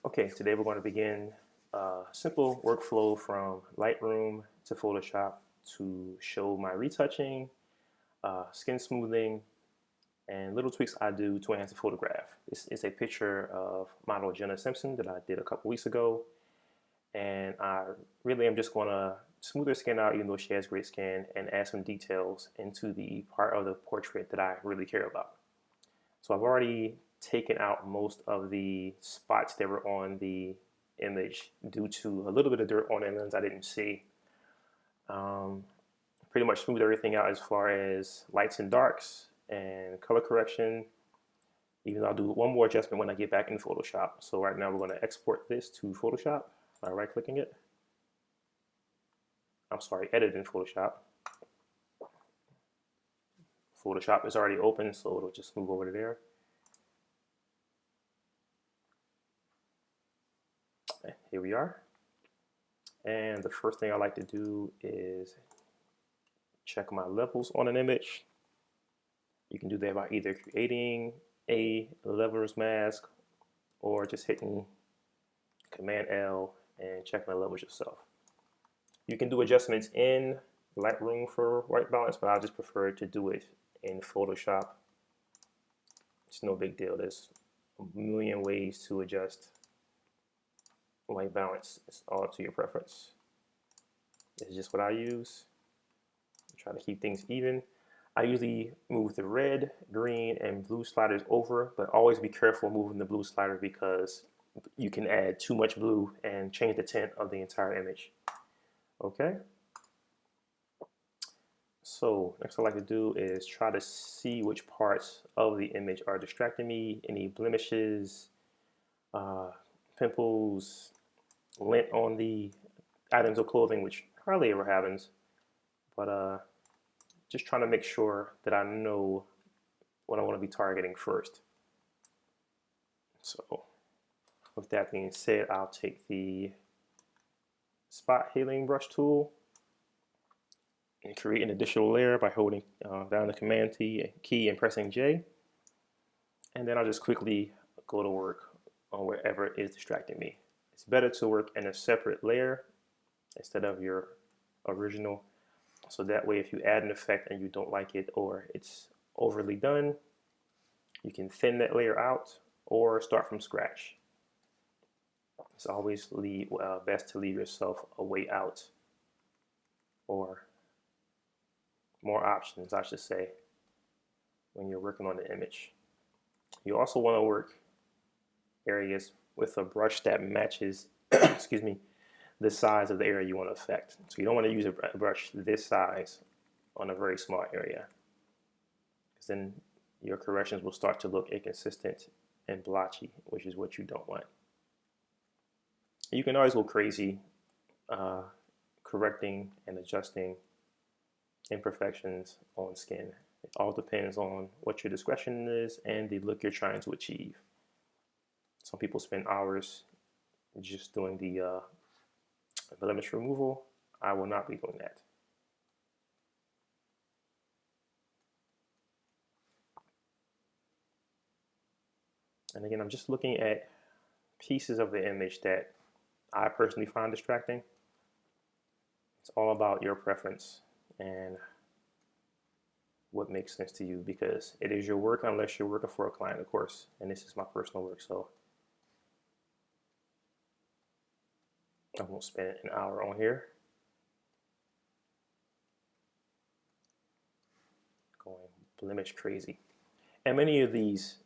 Okay, today we're going to begin a simple workflow from Lightroom to Photoshop to show my retouching, skin smoothing, and little tweaks I do to enhance a photograph. This is a picture of model Jenna Simpson that I did a couple weeks ago, and I really am just going to smooth her skin out even though she has great skin and add some details into the part of the portrait that I really care about. So I've already taken out most of the spots that were on the image due to a little bit of dirt on the lens I didn't see. Um, Pretty much smooth everything out as far as lights and darks and color correction. Even though I'll do one more adjustment when I get back in Photoshop. So right now we're going to export this to Photoshop by right-clicking it. I'm sorry, edit in Photoshop. Photoshop is already open, so it'll just move over to there. Here we are. And the first thing I like to do is check my levels on an image. You can do that by either creating a levels mask or just hitting Command L and checking the levels yourself. You can do adjustments in Lightroom for white balance, but I just prefer to do it in Photoshop. It's no big deal. There's a million ways to adjust white balance. It's all up to your preference. This is just what I use. Try to keep things even. I usually move the red, green, and blue sliders over, but always be careful moving the blue slider because you can add too much blue and change the tint of the entire image. Okay? So next I like to do is try to see which parts of the image are distracting me, any blemishes, pimples, lint on the items of clothing, which hardly ever happens, but just trying to make sure that I know what I want to be targeting first. So with that being said, I'll take the spot healing brush tool and create an additional layer by holding down the Command key and pressing J. And then I'll just quickly go to work on wherever is distracting me. It's better to work in a separate layer instead of your original. So that way, if you add an effect and you don't like it or it's overly done, you can thin that layer out or start from scratch. It's always best to leave yourself a way out or more options, I should say, when you're working on the image. You also want to work areas with a brush that matches, excuse me, the size of the area you want to affect. So you don't want to use a brush this size on a very small area, because then your corrections will start to look inconsistent and blotchy, which is what you don't want. You can always go crazy correcting and adjusting imperfections on skin. It all depends on what your discretion is and the look you're trying to achieve. Some people spend hours just doing the blemish removal. I will not be doing that. And again, I'm just looking at pieces of the image that I personally find distracting. It's all about your preference and what makes sense to you, because it is your work unless you're working for a client, of course, and this is my personal work, so I won't spend an hour on here going blemish crazy. And many of these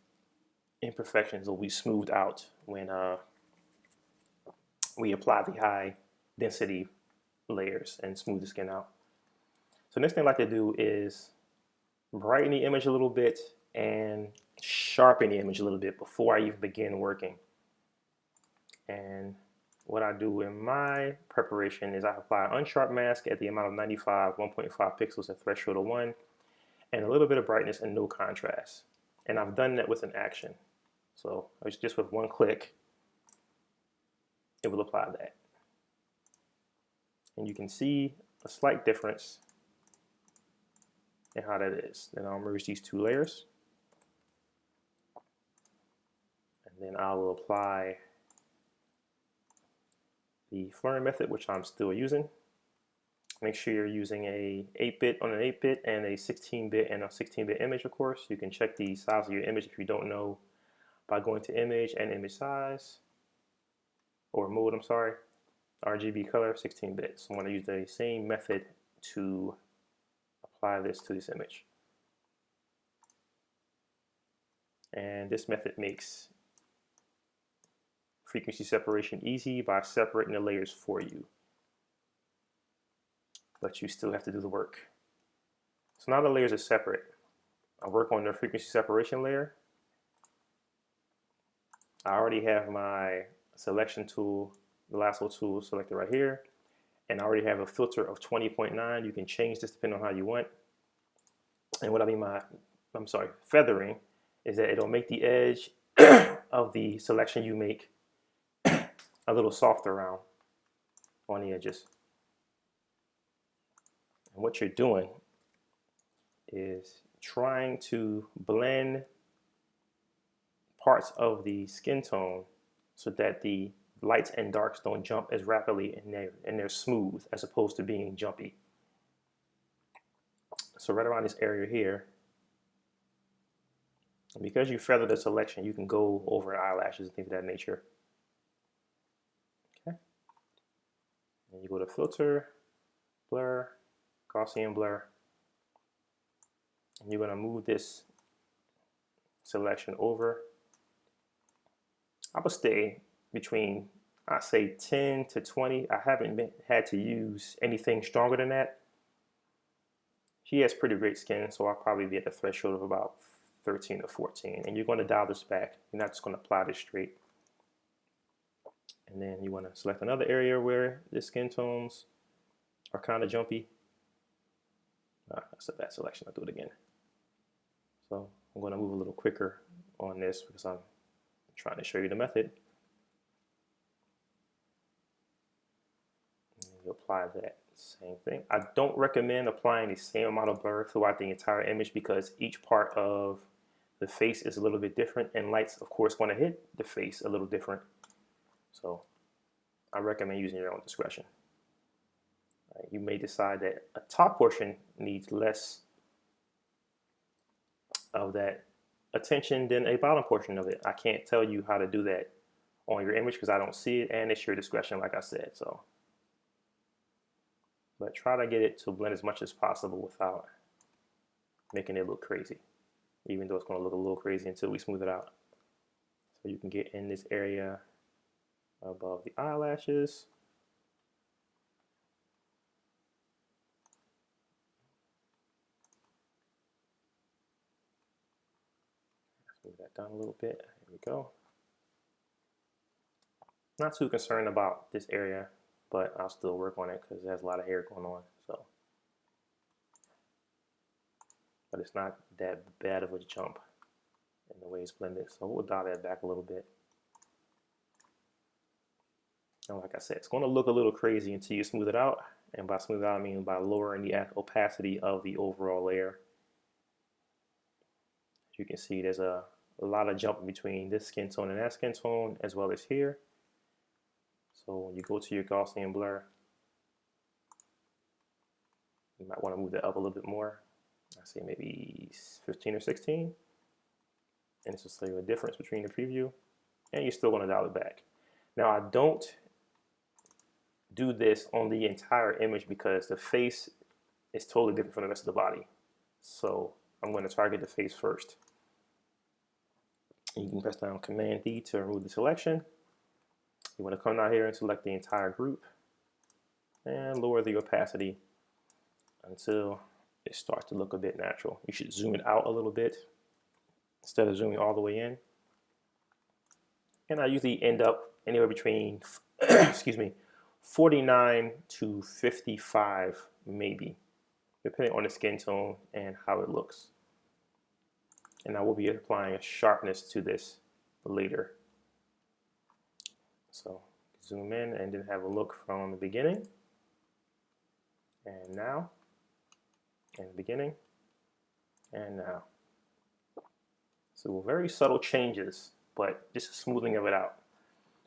imperfections will be smoothed out when we apply the high density layers and smooth the skin out. So next thing I like to do is brighten the image a little bit and sharpen the image a little bit before I even begin working. And what I do in my preparation is I apply an unsharp mask at the amount of 95, 1.5 pixels, a threshold of 1, and a little bit of brightness and no contrast. And I've done that with an action. So it's just with one click, it will apply that. And you can see a slight difference in how that is. Then I'll merge these two layers. And then I will apply the flooring method, which I'm still using. Make sure you're using a 8-bit on an 8-bit and a 16-bit and a 16-bit image, of course. You can check the size of your image if you don't know by going to image and image size, or mode, I'm sorry, RGB color, 16-bit. So I'm going to use the same method to apply this to this image. And this method makes frequency separation easy by separating the layers for you. But you still have to do the work. So now the layers are separate. I work on the frequency separation layer. I already have my selection tool, the lasso tool selected right here. And I already have a filter of 20.9. You can change this depending on how you want. And what I mean by, feathering, is that it'll make the edge of the selection you make a little softer around on the edges. And what you're doing is trying to blend parts of the skin tone so that the lights and darks don't jump as rapidly and they're smooth as opposed to being jumpy. So right around this area here, because you feather the selection, you can go over eyelashes and things of that nature. Okay. And you go to filter, blur, Gaussian blur, and you're going to move this selection over. I would stay between, I'd say 10 to 20. I haven't had to use anything stronger than that. She has pretty great skin, so I'll probably be at the threshold of about 13 or 14. And you're going to dial this back. You're not just going to apply this straight. And then you want to select another area where the skin tones are kind of jumpy. That's a bad selection. I'll do it again. So I'm going to move a little quicker on this because I'm trying to show you the method. And you apply that same thing. I don't recommend applying the same amount of blur throughout the entire image because each part of the face is a little bit different, and lights, of course, want to hit the face a little different. So I recommend using your own discretion. You may decide that a top portion needs less of that attention than a bottom portion of it. I can't tell you how to do that on your image because I don't see it, and it's your discretion, like I said. So, but try to get it to blend as much as possible without making it look crazy, even though it's going to look a little crazy until we smooth it out. So you can get in this area above the eyelashes. Move that down a little bit. There we go. Not too concerned about this area, but I'll still work on it because it has a lot of hair going on. So, but it's not that bad of a jump in the way it's blended. So we'll dial that back a little bit. And like I said, it's going to look a little crazy until you smooth it out. And by smooth it out, I mean by lowering the opacity of the overall layer. As you can see, there's a lot of jumping between this skin tone and that skin tone, as well as here. So when you go to your Gaussian blur, you might want to move that up a little bit more. I say maybe 15 or 16. And this will show you a difference between the preview. And you're still going to dial it back. Now I don't do this on the entire image because the face is totally different from the rest of the body. So I'm going to target the face first. You can press down Command D to remove the selection. You want to come down here and select the entire group and lower the opacity until it starts to look a bit natural. You should zoom it out a little bit instead of zooming all the way in. And I usually end up anywhere between, excuse me, 49 to 55 maybe, depending on the skin tone and how it looks. And I will be applying a sharpness to this later. So zoom in and then have a look from the beginning and now, and the beginning and now. So very subtle changes, but just a smoothing of it out.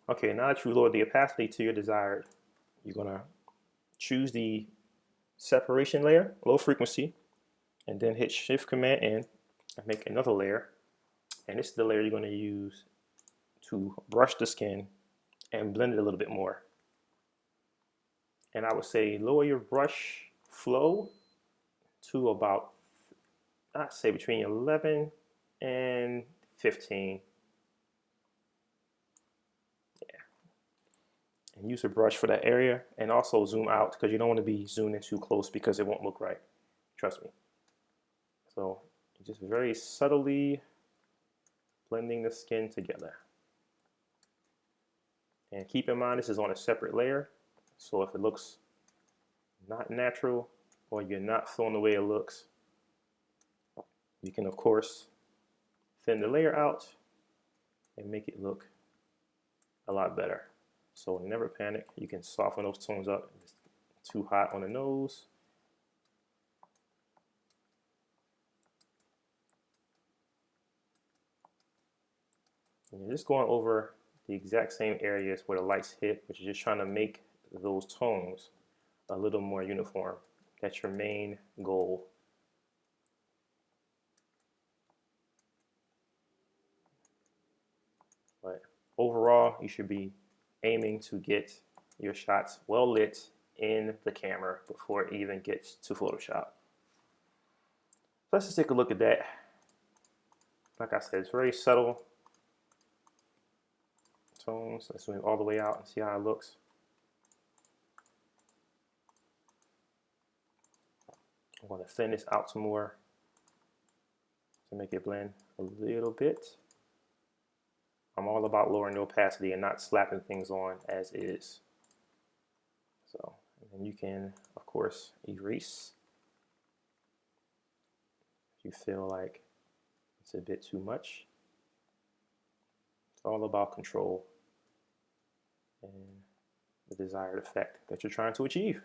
Okay, now that you lower the opacity to your desired, you're gonna choose the separation layer, low frequency, and then hit Shift Command N and make another layer. And this is the layer you're gonna use to brush the skin and blend it a little bit more. And I would say lower your brush flow to about, I'd say between 11 and 15. Yeah. And use a brush for that area, and also zoom out because you don't want to be zoomed in too close because it won't look right. Trust me. So just very subtly blending the skin together. And keep in mind this is on a separate layer, so if it looks not natural or you're not feeling the way it looks, you can of course thin the layer out and make it look a lot better. So never panic. You can soften those tones up if it's too hot on the nose. And you're just going over the exact same areas where the lights hit, but you're just trying to make those tones a little more uniform. That's your main goal. But overall, you should be aiming to get your shots well lit in the camera before it even gets to Photoshop. Let's just take a look at that. Like I said, it's very subtle tones. Let's zoom all the way out and see how it looks. I'm going to thin this out some more to make it blend a little bit. I'm all about lowering the opacity and not slapping things on as is. So, and then you can, of course, erase if you feel like it's a bit too much. It's all about control and the desired effect that you're trying to achieve.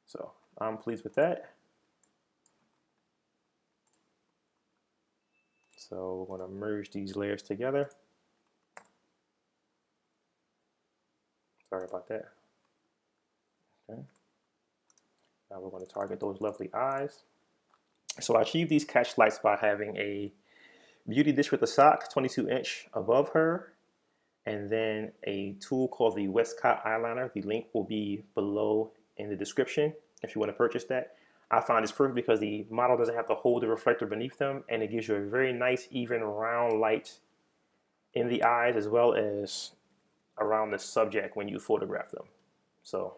So I'm pleased with that. So we're going to merge these layers together. Sorry about that. Okay. Now we're going to target those lovely eyes. So I achieved these catch lights by having a beauty dish with a sock, 22-inch above her, and then a tool called the Westcott eyeliner. The link will be below in the description if you want to purchase that. I find this perfect because the model doesn't have to hold the reflector beneath them, and it gives you a very nice, even, round light in the eyes as well as around the subject when you photograph them. So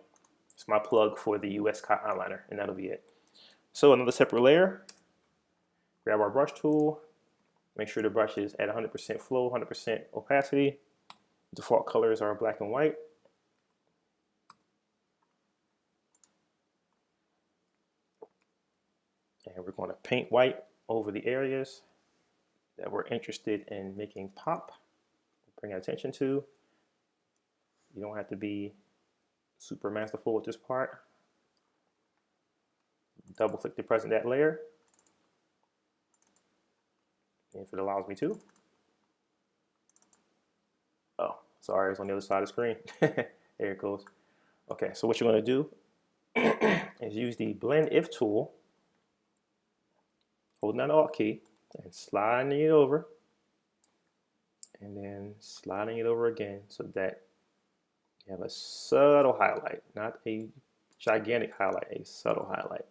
it's my plug for the Westcott eyeliner, and that'll be it. So another separate layer. Grab our brush tool. Make sure the brush is at 100% flow, 100% opacity. Default colors are black and white. And we're going to paint white over the areas that we're interested in making pop, bring attention to. You don't have to be super masterful with this part. Double click to present that layer, if it allows me to. Oh, sorry, it's on the other side of the screen. There it goes. Okay, so what you're going to do is use the Blend If tool, holding down the Alt key, and sliding it over, and then sliding it over again so that you have a subtle highlight, not a gigantic highlight, a subtle highlight.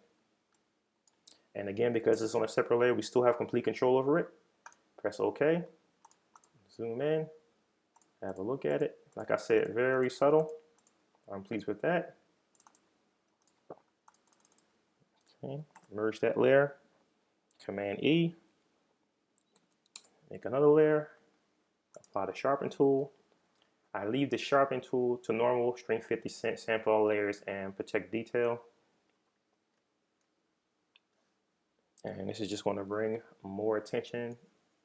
And again, because it's on a separate layer, we still have complete control over it. Press OK, zoom in, have a look at it. Like I said, very subtle. I'm pleased with that. Okay, merge that layer, Command E, make another layer, apply the sharpen tool. I leave the sharpen tool to normal, string 50 cent, sample all layers, and protect detail. And this is just going to bring more attention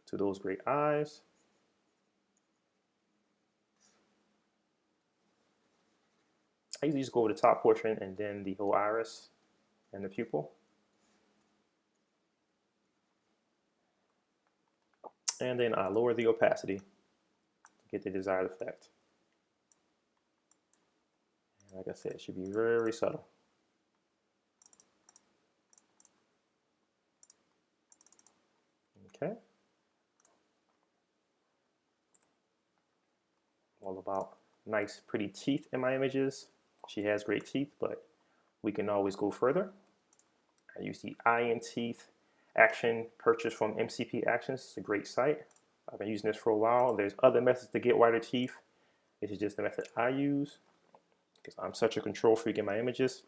to those great eyes. I usually just go over the top portion and then the whole iris and the pupil. And then I lower the opacity to get the desired effect. And like I said, it should be very subtle. Okay. All about nice, pretty teeth in my images. She has great teeth, but we can always go further. I use the eye and teeth action purchased from MCP Actions. It's a great site. I've been using this for a while. There's other methods to get whiter teeth. This is just the method I use because I'm such a control freak in my images.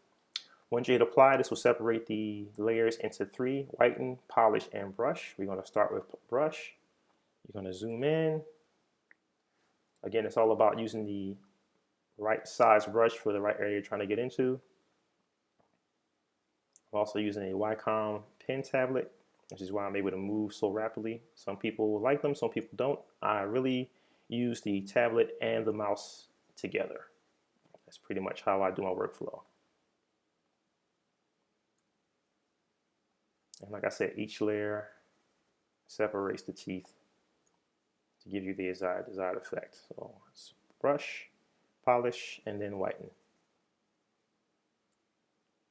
Once you hit apply, this will separate the layers into 3: whiten, polish, and brush. We're going to start with brush. You're going to zoom in. Again, it's all about using the right size brush for the right area you're trying to get into. I'm also using a Wacom pen tablet, which is why I'm able to move so rapidly. Some people like them, some people don't. I really use the tablet and the mouse together. That's pretty much how I do my workflow. And like I said, each layer separates the teeth to give you the desired effect. So it's brush, polish, and then whiten.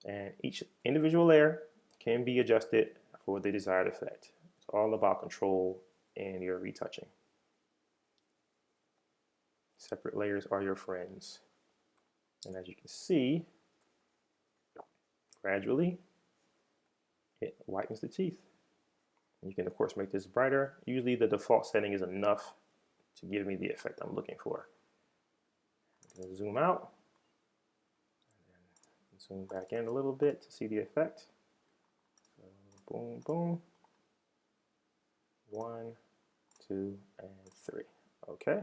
And each individual layer can be adjusted for the desired effect. It's all about control in your retouching. Separate layers are your friends. And as you can see, gradually, it whitens the teeth. You can, of course, make this brighter. Usually the default setting is enough to give me the effect I'm looking for. I'm going to zoom out. And zoom back in a little bit to see the effect. So, boom, boom. 1, 2, and 3. Okay.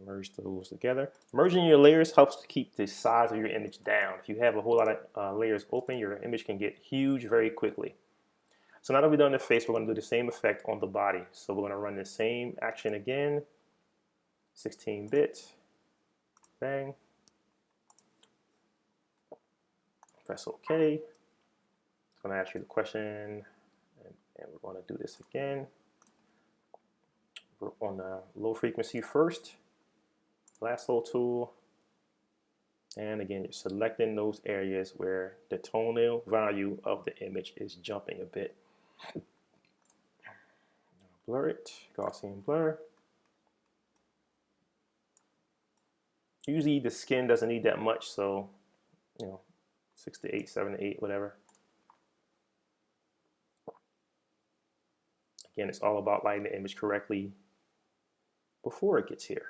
Merge those together. Merging your layers helps to keep the size of your image down. If you have a whole lot of layers open, your image can get huge very quickly. So now that we've done the face, we're going to do the same effect on the body. So we're going to run the same action again. 16-bit. Bang. Press OK. It's going to ask you the question, and we're going to do this again. We're on the low frequency first. Lasso tool. And again, you're selecting those areas where the toenail value of the image is jumping a bit. Blur it, Gaussian blur. Usually the skin doesn't need that much, so 6 to 8, 7 to 8, whatever. Again, it's all about lighting the image correctly before it gets here.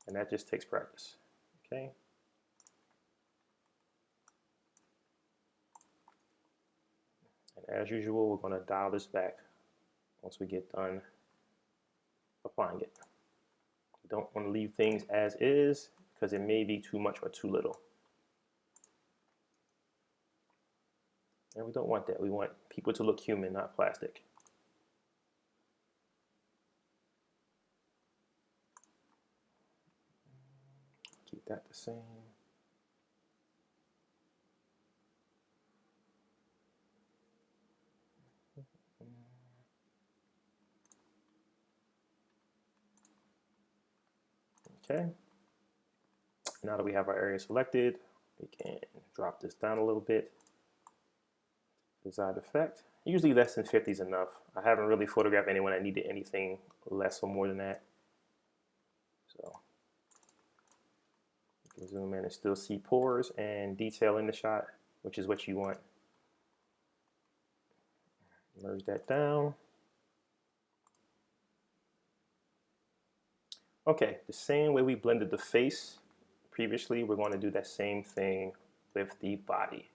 And that just takes practice. Okay. And as usual, we're going to dial this back once we get done applying it. You don't want to leave things as is because it may be too much or too little. And we don't want that. We want people to look human, not plastic. Keep that the same. Okay. Now that we have our area selected, we can drop this down a little bit. Desired effect. Usually less than 50 is enough. I haven't really photographed anyone that needed anything less or more than that. So you can zoom in and still see pores and detail in the shot, which is what you want. Merge that down. Okay, the same way we blended the face previously, we're going to do that same thing with the body.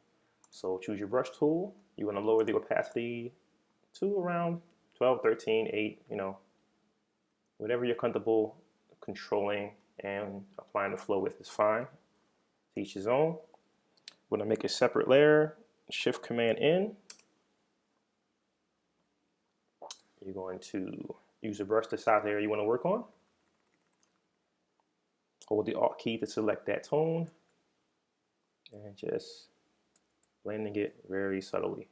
So choose your brush tool. You want to lower the opacity to around 12, 13, 8, whatever you're comfortable controlling and applying the flow with is fine. To each his own. We're going to make a separate layer, Shift Command N. You're going to use the brush to size the area you want to work on. Hold the Alt key to select that tone and just blending it very subtly.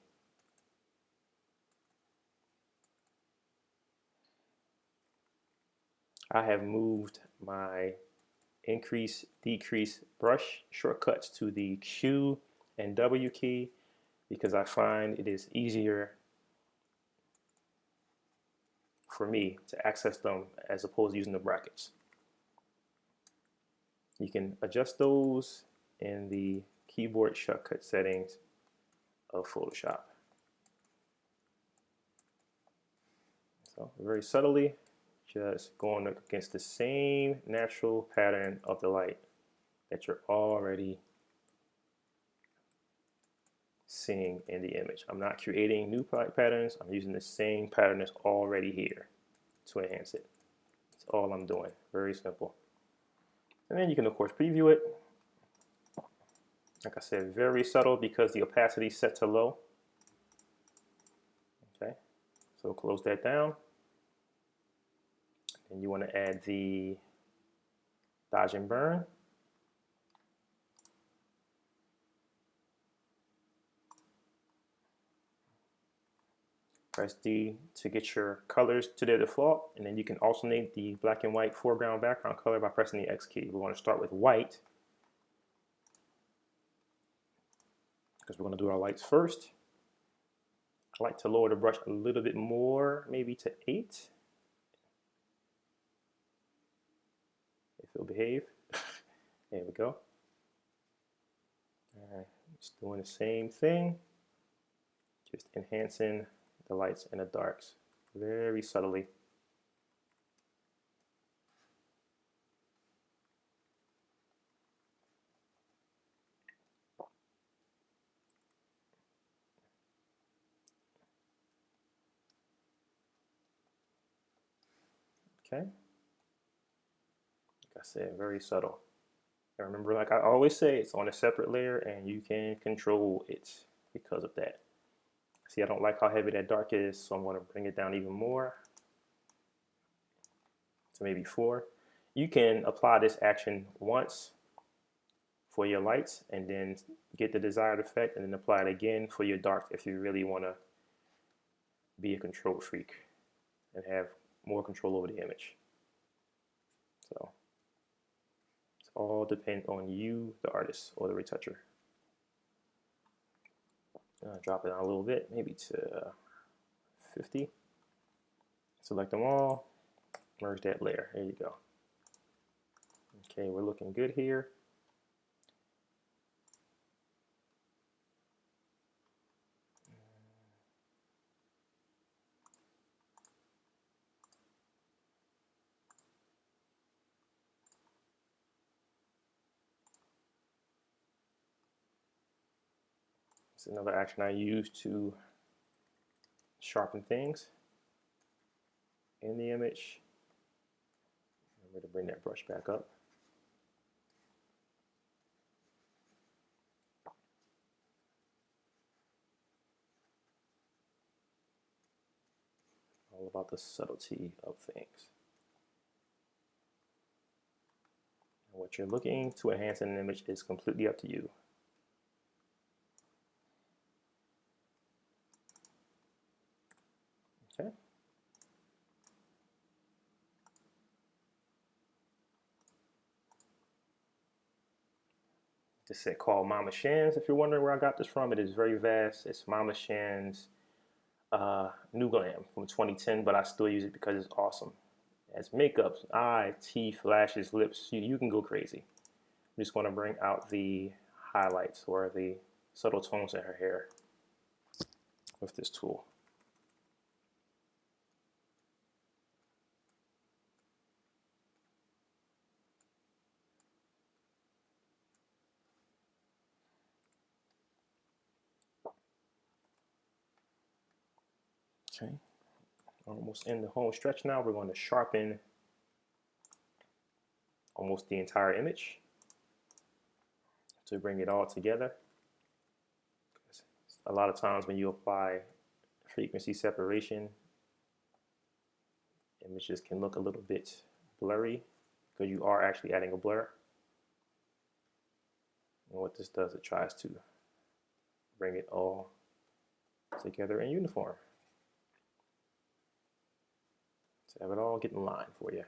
I have moved my increase, decrease brush shortcuts to the Q and W key because I find it is easier for me to access them as opposed to using the brackets. You can adjust those in the keyboard shortcut settings of Photoshop. So very subtly, just going against the same natural pattern of the light that you're already seeing in the image. I'm not creating new patterns. I'm using the same pattern that's already here to enhance it. That's all I'm doing. Very simple. And then you can, of course, preview it. Like I said, very subtle because the opacity is set to low. Okay, so close that down. And you want to add the dodge and burn. Press D to get your colors to their default, and then you can alternate the black and white foreground background color by pressing the X key. We want to start with white because we're going to do our lights first. I like to lower the brush a little bit more, maybe to 8. If it'll behave. There we go. All right, just doing the same thing, just enhancing the lights and the darks very subtly. Okay, like I said, very subtle. And remember, like I always say, it's on a separate layer and you can control it because of that. See, I don't like how heavy that dark is, so I'm going to bring it down even more to maybe 4. You can apply this action once for your lights and then get the desired effect and then apply it again for your dark if you really want to be a control freak and have more control over the image. So it's all depends on you, the artist or the retoucher. Drop it down a little bit, maybe to 50. Select them all, merge that layer. There you go. Okay, we're looking good here. It's another action I use to sharpen things in the image. Remember to bring that brush back up. All about the subtlety of things. And what you're looking to enhance in an image is completely up to you. Okay. This set called Mama Shan's. If you're wondering where I got this from, it is very vast. It's Mama Shan's New Glam from 2010, but I still use it because it's awesome. It has makeup, eye, teeth, lashes, lips. You can go crazy. I'm just going to bring out the highlights or the subtle tones in her hair with this tool. Okay, almost in the home stretch now. We're going to sharpen almost the entire image to bring it all together. A lot of times when you apply frequency separation, images can look a little bit blurry because you are actually adding a blur. And what this does, it tries to bring it all together in uniform. So have it all get in line for you.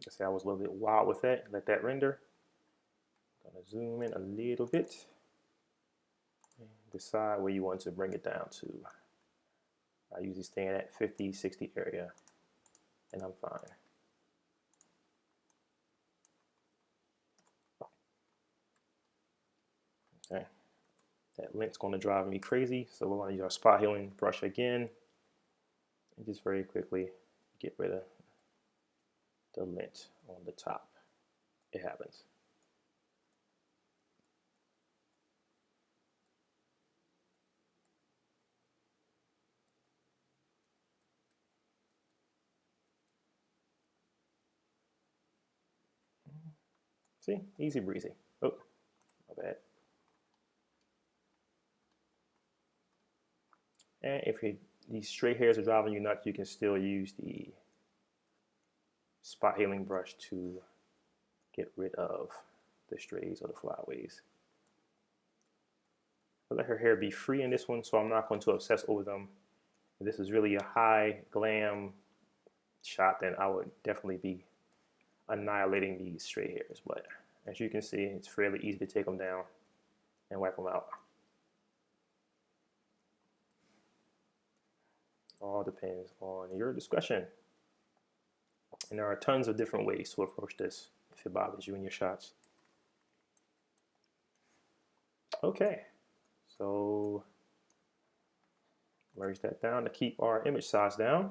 I say I was a little bit wild with that. Let that render. I'm gonna zoom in a little bit and decide where you want to bring it down to. I usually stand at 50, 60 area, and I'm fine. Okay, that lint's going to drive me crazy, so we're going to use our spot healing brush again, and just very quickly get rid of the lint on the top. It happens. See, easy breezy. Oh, my bad. And if these stray hairs are driving you nuts, you can still use the spot healing brush to get rid of the strays or the flyaways. I let her hair be free in this one, so I'm not going to obsess over them. If this is really a high glam shot, then I would definitely be annihilating these stray hairs. But as you can see, it's fairly easy to take them down and wipe them out. All depends on your discretion. And there are tons of different ways to approach this if it bothers you in your shots. Okay, so merge that down to keep our image size down.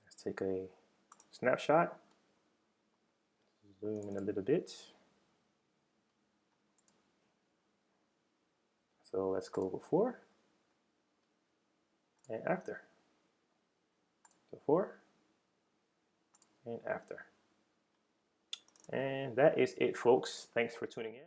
Let's take a snapshot. Zoom in a little bit. So let's go before and after. Before and after. And that is it, folks. Thanks for tuning in.